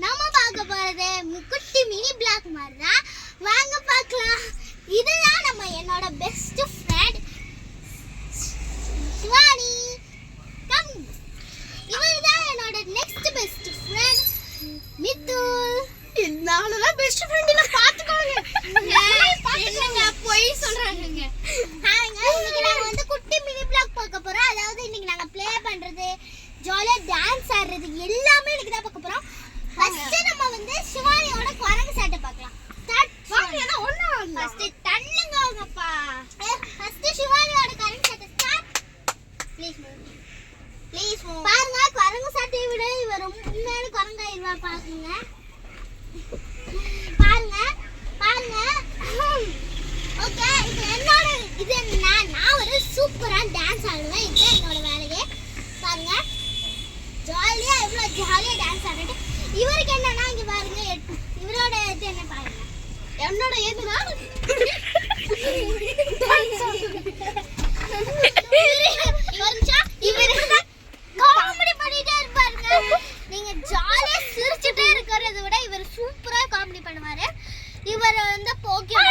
நம்ம பார்க்க போறது குட்டி மினி பிளாக் மாதிரி தான். வாங்க பார்க்கலாம். இதுதான் நம்ம என்னோட பெஸ்ட் ஃப்ரெண்ட் சிவானி. கம். இவர்தான் என்னோட நெக்ஸ்ட் பெஸ்ட் ஃப்ரெண்ட் மித்துல். நானும் பெஸ்ட் ஃப்ரெண்ட் இல்ல பாத்துக்கோங்க. என்னங்க போய் சொல்றாங்கங்க. ஹாய்ங்க. இன்னைக்கு நாங்க வந்து குட்டி மினி பிளாக் பார்க்க போறோம். அதாவது இன்னைக்கு நாங்க ப்ளே பண்றது, ஜாலியா டான்ஸ் ஆடுறது எல்லாமே இன்னைக்கு தான் பார்க்க போறோம். ஃபர்ஸ்ட் நம்ம வந்து சிவானியோட குரங்கு சேட்டை பார்க்கலாம். ஸ்டார்ட் வாங்க. انا ஒண்ணா ஃபர்ஸ்ட் தள்ளுங்கப்பா. ஃபர்ஸ்ட் சிவானியோட குரங்கு சேட்டை ஸ்டார்ட். Please move. பாருங்க, குரங்கு சேட்டையை விட இவ ரொம்ப உண்மையான குரங்காயிருவா. பாருங்க பாருங்க. ஓகே, இது என்னோட இது நான் ஒரு சூப்பரா டான்ஸ் ஆடுவேன். இது என்னோட வேலையே. பாருங்க ஜாலியா எவ்வளவு ஜாலியா டான்ஸ் ஆடிட்டு. இவருக்கு என்னன்னா இங்க பாருங்க, இவரோட இது என்ன பாருங்க. என்னோட எதுனா காமெடி பண்ணிட்டே இருப்பாருங்க. நீங்க ஜாலியா சிரிச்சுட்டே இருக்கிறத விட இவர் சூப்பரா காமெடி பண்ணுவாரு. இவர் வந்து போக்கியோ